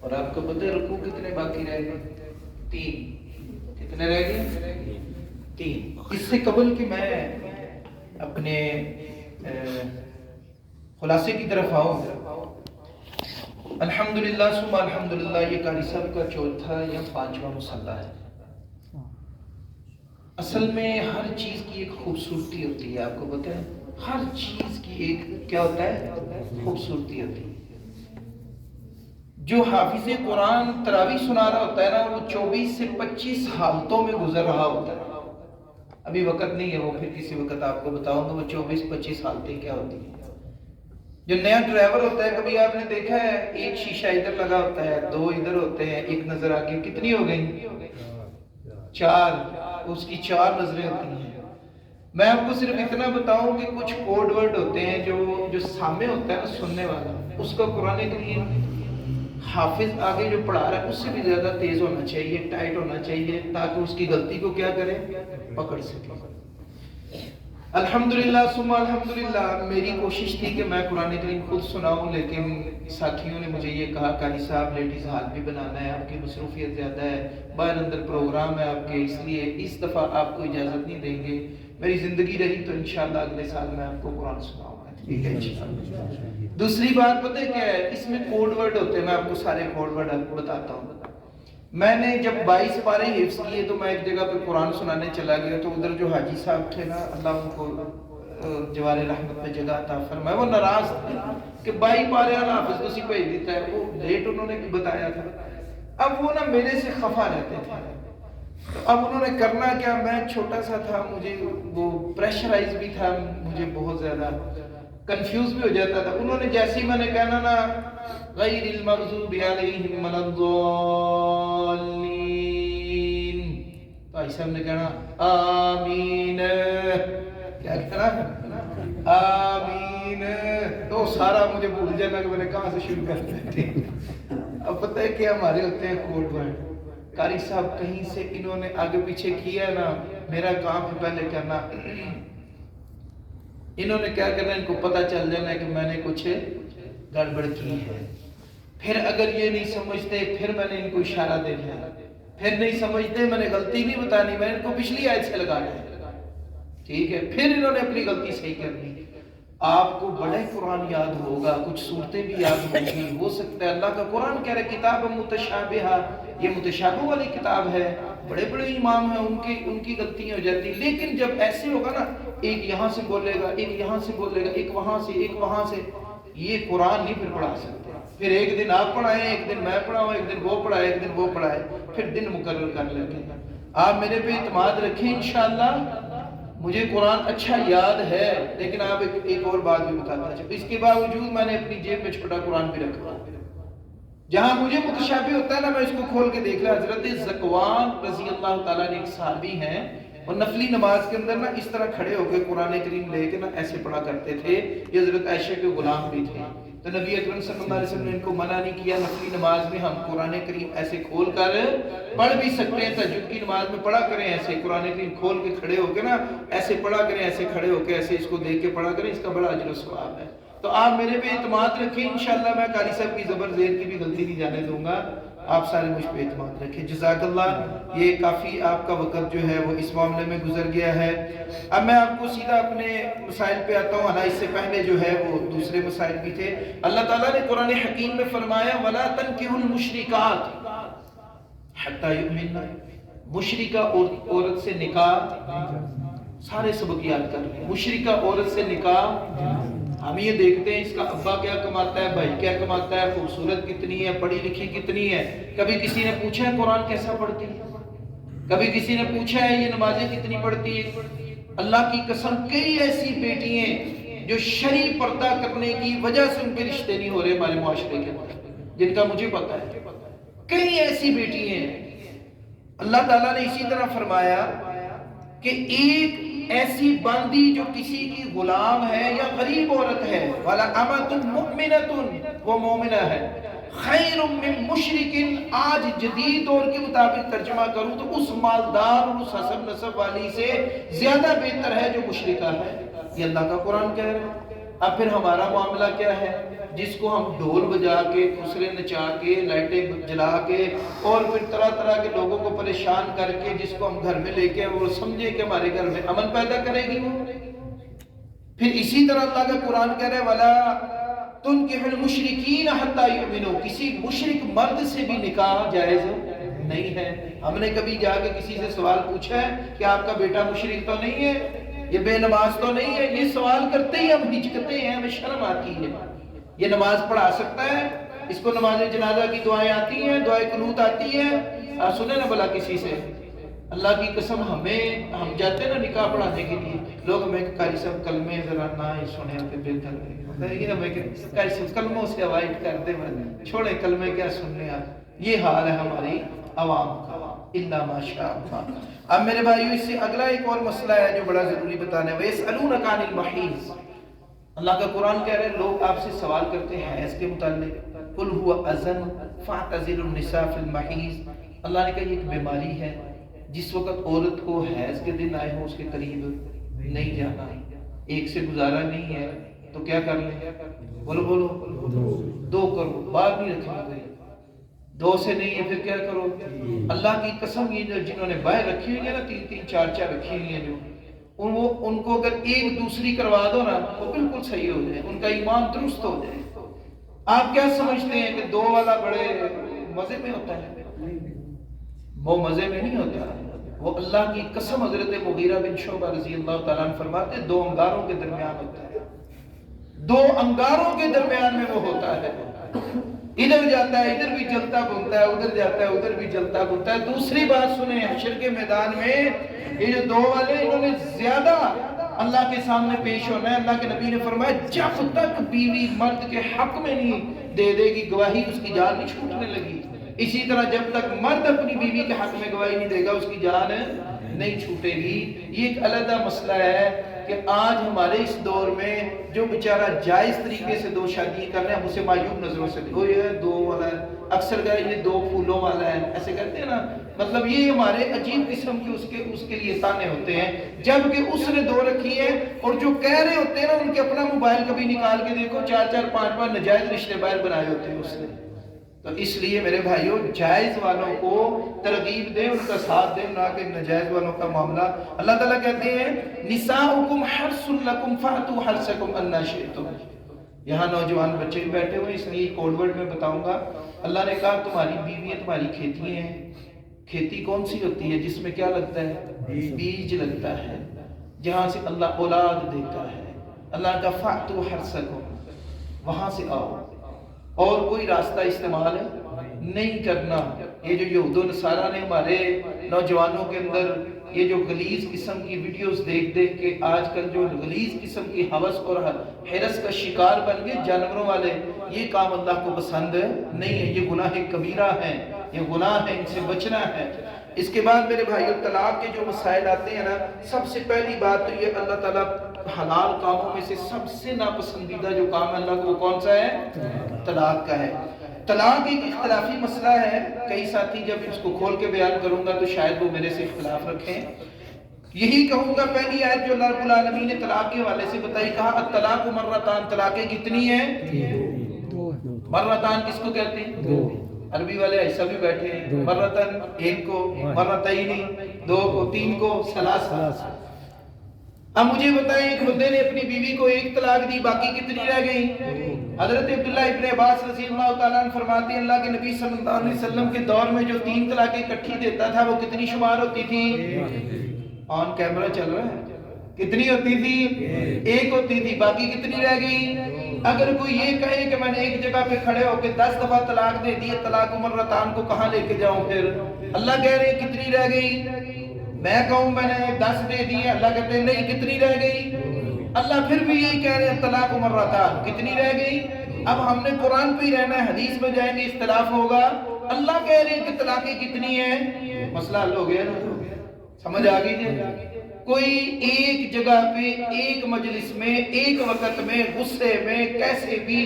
اور آپ کو پتہ ہے رکوع کتنے باقی رہ گئے؟ 3۔ کتنے رہ گئے؟ 3۔ اس سے قبل کہ میں اپنے خلاصے کی طرف آؤں، الحمدللہ ثم الحمدللہ یہ قاری صاحب کا چوتھا یا 5واں مصلی ہے۔ اصل میں ہر چیز کی ایک خوبصورتی ہوتی ہے، آپ کو پتہ ہے ہر چیز کی ایک کیا ہوتا ہے؟ خوبصورتی ہوتی ہے۔ جو حافظ قرآن تراویح سنا رہا ہوتا ہے نا، وہ 24 سے 25 حالتوں میں گزر رہا ہوتا ہے۔ ابھی وقت نہیں ہے، وہ پھر کسی وقت آپ کو بتاؤں گا وہ 24-25 حالتیں کیا ہوتی ہیں۔ جو نیا ڈرائیور ہوتا ہے، کبھی آپ نے دیکھا ہے ایک شیشہ ادھر لگا ہوتا ہے، 2 ادھر ہوتے ہیں، ایک نظر آگے، کتنی ہو گئی؟ 4۔ اس کی 4 نظریں ہوتی ہیں۔ میں آپ کو صرف اتنا بتاؤں کہ کچھ کوڈ ورڈ ہوتے ہیں جو سامنے ہوتا ہے نا سننے والا، اس کا قرآن کریم حافظ آگے جو پڑھا رہا ہے اس سے بھی زیادہ تیز ہونا چاہیے، ٹائٹ ہونا چاہیے، تاکہ اس کی غلطی کو کیا کرے؟ پکڑ سکے۔ الحمدللہ ثم الحمدللہ میری کوشش تھی کہ میں قرآن کریم خود سناؤں، لیکن ساتھیوں نے مجھے یہ کہا قاری صاحب لیڈیز ہال بھی بنانا ہے، آپ کی مصروفیت زیادہ ہے، باہر اندر پروگرام ہے آپ کے، اس لیے اس دفعہ آپ کو اجازت نہیں دیں گے۔ میری زندگی رہی تو انشاءاللہ اگلے سال میں آپ کو قرآن سناؤں گا، ٹھیک ہے انشاءاللہ۔ دوسری بات پتہ ہے کیا ہے؟ اس میں کوڈ ورڈ ہوتے ہیں، میں آپ کو سارے کوڈ ورڈ آپ کو بتاتا ہوں۔ میں نے جب 22 پارے حفظ کیے تو میں ایک جگہ پہ قرآن سنانے چلا گیا، تو ادھر جو حاجی صاحب تھے نا، اللہ ان کو جوار رحمت میں جگہ عطا فرمائے، وہ ناراض تھے کہ 22 پارے حافظ کو سی بھیج دیتا ہے، وہ لیٹ انہوں نے بتایا تھا۔ اب وہ نا میرے سے خفا رہتے تھے، تو اب انہوں نے کرنا کیا، میں چھوٹا سا تھا، مجھے وہ پریشرائز بھی تھا، مجھے بہت زیادہ کنفیوز بھی ہو جاتا تھا۔ انہوں نے جیسے ہی میں نے کہنا نا غیر المغضوب علیہم ولا الضالین، تو ایسا ہم نے کہنا آمین، کیا کہنا؟ آمین، تو سارا مجھے بھول جانا کہ میں نے کہاں سے شروع کرنا تھے۔ اب پتہ ہے کہ ہمارے ہوتے ہیں کوڈ ورڈ، قاری صاحب کہیں سے انہوں نے آگے پیچھے کیا نا، میرا کام ہے پہلے کرنا، انہوں نے کیا کرنا، ان کو پتہ چل جانا ہے کہ میں نے کچھ گڑبڑ کی ہے۔ پھر اگر یہ نہیں سمجھتے پھر میں نے ان کو اشارہ دینا ہے، پھر نہیں سمجھتے میں نے غلطی نہیں بتانی، میں نے ان کو پچھلی آیت سے لگانا ہے، ٹھیک ہے؟ پھر انہوں نے اپنی غلطی صحیح کرنی۔ آپ کو بڑے قرآن یاد ہوگا، کچھ صورتیں بھی یاد ہوں گی، ہو سکتا ہے اللہ کا قرآن کہہ رہے کتاب متشابہہ، یہ متشابہ والی کتاب ہے، بڑے بڑے امام ہیں ان کی غلطیاں ہو جاتی، لیکن جب ایسے ہوگا نا ایک یہاں سے بولے گا، ایک یہاں سے بولے گا، ایک وہاں سے، ایک وہاں سے، یہ قرآن نہیں پھر پڑھا سکتے۔ پھر ایک دن آپ پڑھائیں، ایک دن میں پڑھاؤں، ایک دن وہ پڑھائے، ایک دن وہ پڑھائے، پھر دن مقرر کر لیتے ہیں۔ آپ میرے پہ اعتماد رکھیں، انشاءاللہ مجھے قرآن اچھا یاد ہے، لیکن آپ ایک اور بات بھی بتاتا چاہوں، اس کے باوجود میں نے اپنی جیب میں چھوٹا قرآن بھی رکھا، جہاں مجھے متشابہ ہوتا ہے نا میں اس کو کھول کے دیکھ لیا۔ حضرت زکوان رضی اللہ تعالیٰ نے ایک صحابی ہیں، اور نفلی نماز کے اندر نا اس طرح کھڑے ہو کے قرآن کریم لے کے نا ایسے پڑھا کرتے تھے، یہ حضرت عائشہ کے غلام بھی تھے، تو نبی اکرم صلی اللہ علیہ وسلم نے ان کو منع نہیں کیا، نفلی نماز میں ہم قرآن کریم ایسے کھول کر پڑھ بھی سکتے ہیں، تہجد کی نماز میں پڑھا کریں ایسے قرآن کریم کھول کے کھڑے ہو کے نا ایسے پڑھا کریں، ایسے کھڑے ہو کے ایسے اس کو دیکھ کے پڑھا کریں، اس کا بڑا اجر و ثواب ہے۔ تو آپ میرے پہ اعتماد رکھیں، انشاءاللہ میں قاری صاحب کی زبر زیر کی بھی غلطی نہیں جانے دوں گا، آپ سارے مجھ پہ اعتماد رکھیں، جزاک اللہ۔ یہ کافی آپ کا وقت جو ہے وہ اس معاملے میں گزر گیا ہے۔ اب میں آپ کو سیدھا اپنے مسائل پہ آتا ہوں، حالانکہ اس سے پہلے جو ہے وہ دوسرے مسائل بھی تھے۔ اللہ تعالیٰ نے قرآن حکیم میں فرمایا وَلَا تَنْكِحُوا الْمُشْرِكَاتِ حَتَّى يُؤْمِنَّ، مشرکہ عورت سے نکاح، سارے سبق یاد کر لیں، مشرکہ عورت سے نکاح۔ ہم یہ دیکھتے ہیں اس کا ابا کیا کماتا ہے، بھائی کیا کماتا ہے، خوبصورت کتنی ہے، پڑھی لکھی کتنی ہے، کبھی کسی نے پوچھا ہے قرآن کیسا پڑھتی ہے، کبھی کسی نے پوچھا ہے یہ نمازیں کتنی پڑھتی ہے۔ اللہ کی قسم کئی ایسی بیٹی ہیں جو شرعی پردہ کرنے کی وجہ سے ان کے رشتے نہیں ہو رہے ہمارے معاشرے کے اندر، جن کا مجھے پتا ہے، کئی ایسی بیٹی ہیں۔ اللہ تعالیٰ نے اسی طرح فرمایا کہ ایک ایسی باندی جو کسی کی غلام ہے یا غریب عورت ہے، وَلَأَمَةٌ مُؤْمِنَةٌ، وہ مومنہ ہے، خَيْرٌ مِّن مُشْرِكٍ، آج جدید دور کے مطابق ترجمہ کروں تو اس مالدار اور اس حسب نسب والی سے زیادہ بہتر ہے جو مشرکہ ہے، یہ اللہ کا قرآن کہہ رہا ہے۔ اب پھر ہمارا معاملہ کیا ہے؟ جس کو ہم ڈھول بجا کے دوسرے نچا کے لائٹیں جلا کے اور پھر طرح طرح کے لوگوں کو پریشان کر کے جس کو ہم گھر میں لے کے وہ سمجھے کہ ہمارے گھر میں امن پیدا کرے گی وہ. پھر اسی طرح اللہ کا قرآن کہہ رہے وَلَا تُنْكِحُ الْمُشْرِكِينَ حَتَّى يُؤْمِنُوا، کسی مشرک مرد سے بھی نکاح جائز نہیں ہے. ہم نے کبھی جا کے کسی سے سوال پوچھا ہے کہ آپ کا بیٹا مشرک تو نہیں ہے، یہ بے نماز تو نہیں ہے؟ یہ سوال کرتے ہی ہم ہچکتے ہیں، ہمیں شرم آتی ہے. یہ نماز پڑھا سکتا ہے؟ اس کو نماز جنازہ کی دعائیں آتی ہیں، دعائیں قنوت آتی ہیں؟ سنیں نا بلا کسی سے. اللہ کی قسم ہم جاتے ہیں نا نکاح پڑھانے کے لیے، لوگ ہمیں قاری صاحب کلمے ذرا نہ ہی سنے ہوتے بہتر ہے، ہمیں قاری صاحب کلموں سے اوائڈ کر دے، چھوڑے کلمے کیا سننے. آپ یہ حال ہے ہماری عوام کا، الا ماشاء اللہ. اب میرے بھائیو اس سے اگلا ایک اور مسئلہ ہے جو بڑا ضروری بتانا ہے. وَيَسْأَلُونَكَ عَنِ الْمَحِيضِ، اللہ کا قرآن کہہ رہے ہیں لوگ آپ سے سوال کرتے ہیں حیض کے متعلق. قُلْ هُوَ أَذًى فَاعْتَزِلُوا النِّسَاءَ فِي الْمَحِيضِ، اللہ نے کہا یہ ایک بیماری ہے، جس وقت عورت کو حیض کے دن آئے ہو اس کے قریب نہیں جانا. ایک سے گزارا نہیں ہے تو کیا کر لیں؟ بولو دو کرو، بعد نہیں رکھنا کوئی. دو سے نہیں ہے پھر کیا کرو؟ اللہ کی قسم یہ جنہوں نے باہر رکھی ہوئی ہے نا، تین تین چار چار رکھی ہوئی ہیں جو ان کو اگر ایک دوسری کروا دو نا وہ بالکل صحیح ہو جائے، ان کا ایمان درست ہو جائے. آپ کیا سمجھتے ہیں کہ دو والا بڑے مزے میں ہوتا ہے؟ وہ مزے میں نہیں ہوتا. وہ اللہ کی قسم حضرت مغیرہ بن شعبہ رضی اللہ تعالیٰ عنہ فرماتے ہیں دو انگاروں کے درمیان ہوتا ہے، دو انگاروں کے درمیان میں وہ ہوتا ہے. ادھر جاتا ہے ادھر بھی جلتا بھونتا ہے، ادھر جاتا ہے ادھر بھی جلتا بھونتا ہے. دوسری بات سنیں، حشر کے میدان میں یہ جو دو والے انہوں نے زیادہ اللہ کے سامنے پیش ہونا ہے. اللہ کے نبی نے فرمایا جب تک بیوی مرد کے حق میں نہیں دے دے گی گواہی اس کی جان نہیں چھوٹنے لگی. اسی طرح جب تک مرد اپنی بیوی کے حق میں گواہی نہیں دے گا اس کی جان نہیں چھوٹے گی. یہ ایک علیحدہ مسئلہ ہے کہ آج ہمارے اس دور میں جو بیچارہ جائز طریقے سے دو شادی کر رہے ہیں ہم اسے معیوب نظروں سے دیکھو یہ دو والا ہے، اکثر کہا یہ دو پھولوں والا ہے، ایسے کہتے ہیں نا. مطلب یہ ہمارے عجیب قسم کے اس کے لیے تانے ہوتے ہیں، جبکہ اس نے دو رکھی ہیں. اور جو کہہ رہے ہوتے ہیں نا ان کے اپنا موبائل کبھی نکال کے دیکھو، 4 4 5 5 نجائز رشتے باہر بنائے ہوتے ہیں اس نے. تو اس لیے میرے بھائیوں جائز والوں کو ترغیب دیں، ان کا ساتھ دیں، نہ کہ نجائز والوں کا معاملہ. اللہ تعالیٰ کہتے ہیں نساؤکم حرث لکم فأتوا حرثکم انا شئتم. یہاں نوجوان بچے بھی بیٹھے ہوئے اس لیے کوڈ ورڈ میں بتاؤں گا. اللہ نے کہا تمہاری بیویاں تمہاری کھیتی ہیں. کھیتی کون سی ہوتی ہے جس میں کیا لگتا ہے؟ بیج لگتا ہے، جہاں سے اللہ اولاد دیتا ہے. اللہ کا فأتوا حرثکم، وہاں سے آؤ اور کوئی راستہ استعمال نہیں کرنا. یہ جو یہود و نصارہ نے ہمارے نوجوانوں کے اندر یہ جو غلیظ قسم کی ویڈیوز دیکھ کے آج کل جو غلیظ قسم کی ہوس اور حرص کا شکار بن گئے جانوروں والے، یہ کام اللہ کو پسند نہیں ہے. یہ گناہ کبیرہ ہیں، یہ گناہ ہے، ان سے بچنا ہے. اس کے بعد میرے بھائیو طلاق کے جو مسائل آتے ہیں نا، سب سے پہلی بات تو یہ اللہ تعالیٰ حلال کاموں میں سے سب سے ناپسندیدہ جو کام ہے اللہ کو وہ کون سا ہے؟ طلاق کا ہے. طلاق ایک اختلافی مسئلہ ہے. کئی ساتھی جب اس کو کھول کے بیان کروں گا تو شاید وہ میرے سے اختلاف رکھیں. یہی کہوں گا پہلی آیت جو اللہ رب العالمین نے طلاق کے حوالے سے بتائی، کہا الطلاق مرتان، طلاقیں کتنی ہیں؟ مرتان کس کو کہتے ہیں؟ دو. عربی والے ایسا بھی بیٹھے ہیں، مرتن ایک کو، مرتینی دو کو، تین کو، ثلاث. اب مجھے بتائیں ایک بندے نے اپنی بیوی کو ایک طلاق دی، باقی کتنی رہ گئی؟ حضرت عبداللہ ابن عباس رضی اللہ تعالیٰ عنہ فرماتے ہیں اللہ کے نبی صلی اللہ علیہ وسلم کے دور میں جو 3 طلاقیں اکٹھی دیتا تھا وہ کتنی شمار ہوتی تھی؟ آن کیمرہ چل رہا ہے. کتنی ہوتی تھی؟ ایک ہوتی تھی. باقی کتنی رہ گئی؟ اگر کوئی یہ کہے کہ میں نے ایک جگہ پہ کھڑے ہو کے 10 دفعہ طلاق دے دی، طلاق مرتان کو کہاں لے کے جاؤں پھر؟ اللہ کہہ رہے ہیں کتنی رہ گئی؟ میں کہوں میں نے 10 دے دی، اللہ کہتے ہیں نہیں کتنی رہ گئی؟ اللہ پھر بھی یہی کہہ رہے ہیں طلاق مرتان، کتنی رہ گئی؟ اب ہم نے قرآن پہ ہی رہنا ہے، حدیث میں جائیں گے اختلاف ہوگا. اللہ کہہ رہے ہیں کہ طلاقیں کتنی ہیں، مسئلہ حل ہو گیا نا. سمجھ آ گئی جی؟ کوئی ایک جگہ پہ ایک مجلس میں ایک وقت میں غصے میں کیسے بھی